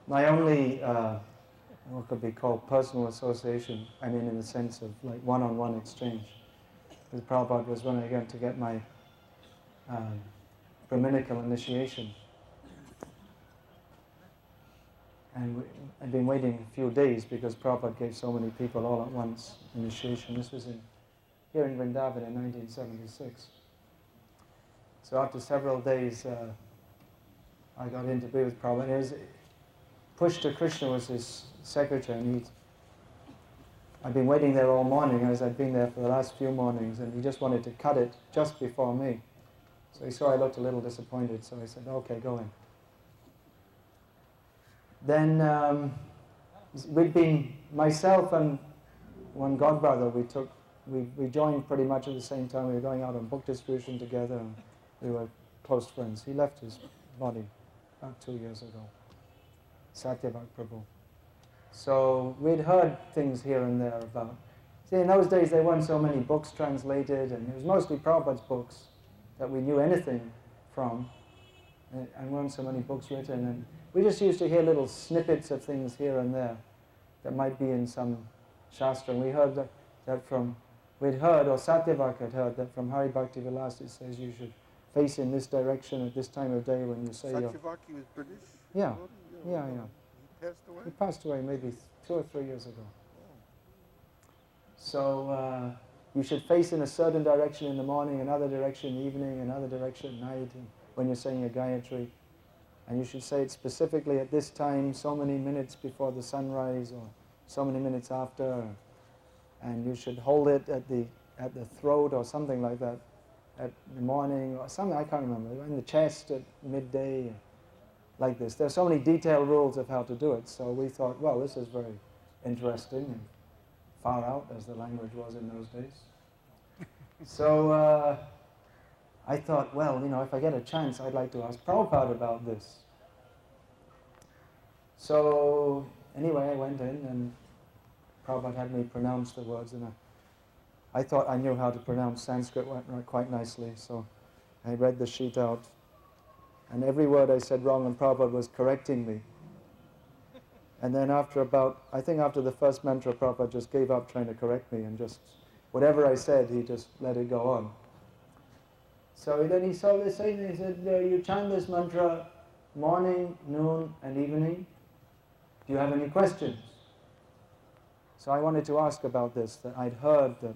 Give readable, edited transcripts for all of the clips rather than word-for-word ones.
my only, what could be called personal association, I mean in the sense of like one-on-one exchange, with Prabhupada was when I went to get my Brahminical initiation. And I'd been waiting a few days because Prabhupada gave so many people all at once initiation. This was here in Vrindavan in 1976. So after several days, I got in to be with Prabhupada. Pushta Krishna was his secretary, and I'd been waiting there all morning, as I'd been there for the last few mornings, and he just wanted to cut it just before me. So he saw I looked a little disappointed, so he said, okay, go in. Then we'd been, myself and one godbrother, we joined pretty much at the same time. We were going out on book distribution together, and we were close friends. He left his body about 2 years ago, Satyavak Prabhu. So we'd heard things here and there about, see, in those days there weren't so many books translated, and it was mostly Prabhupada's books that we knew anything from, and weren't so many books written. And we just used to hear little snippets of things here and there that might be in some Shastra. And we heard we'd heard, or Satyavak had heard, that from Hari Bhakti Vilas it says you should face in this direction at this time of day when you say your... Satyavak, he was British? Yeah. He passed away? He passed away maybe 2 or 3 years ago. So you should face in a certain direction in the morning, another direction in the evening, another direction at night, and when you're saying your Gayatri. And you should say it specifically at this time, so many minutes before the sunrise, or so many minutes after. And you should hold it at the throat or something like that at the morning, or something, I can't remember, in the chest at midday, like this. There's so many detailed rules of how to do it. So we thought, well, this is very interesting and far out, as the language was in those days. So I thought, well, if I get a chance, I'd like to ask Prabhupada about this. So anyway, I went in, and Prabhupada had me pronounce the words, and I thought I knew how to pronounce Sanskrit quite nicely, so I read the sheet out, and every word I said wrong, and Prabhupada was correcting me. And then after after the first mantra, Prabhupada just gave up trying to correct me, and just, whatever I said, he just let it go on. So then he saw this saying, he said, you chant this mantra morning, noon, and evening. Do you have any questions? So I wanted to ask about this, that I'd heard that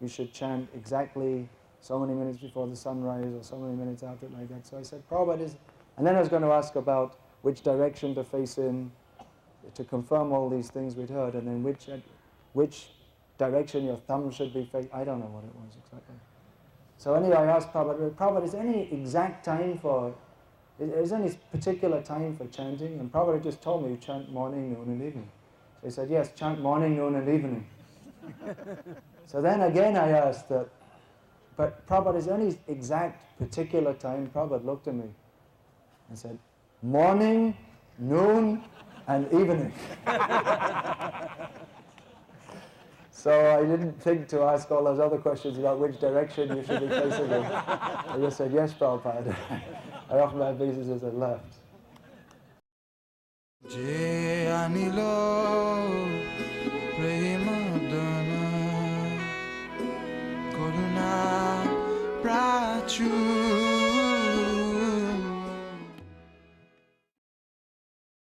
you should chant exactly so many minutes before the sunrise, or so many minutes after it, like that. So I said, Prabhupada is... And then I was going to ask about which direction to face in, to confirm all these things we'd heard, and then which direction your thumb should be facing. I don't know what it was exactly. So anyway, I asked Prabhupada, Prabhupada, is there any exact time is there any particular time for chanting? And Prabhupada just told me you chant morning, noon, and evening. So he said, yes, chant morning, noon, and evening. So then again I asked that, but Prabhupada, is there any exact particular time? Prabhupada looked at me and said, morning, noon, and evening. So I didn't think to ask all those other questions about which direction you should be facing in. I just said, yes, Prabhupada. I offered my obeisances and left. Je anilo premadana koruna prachu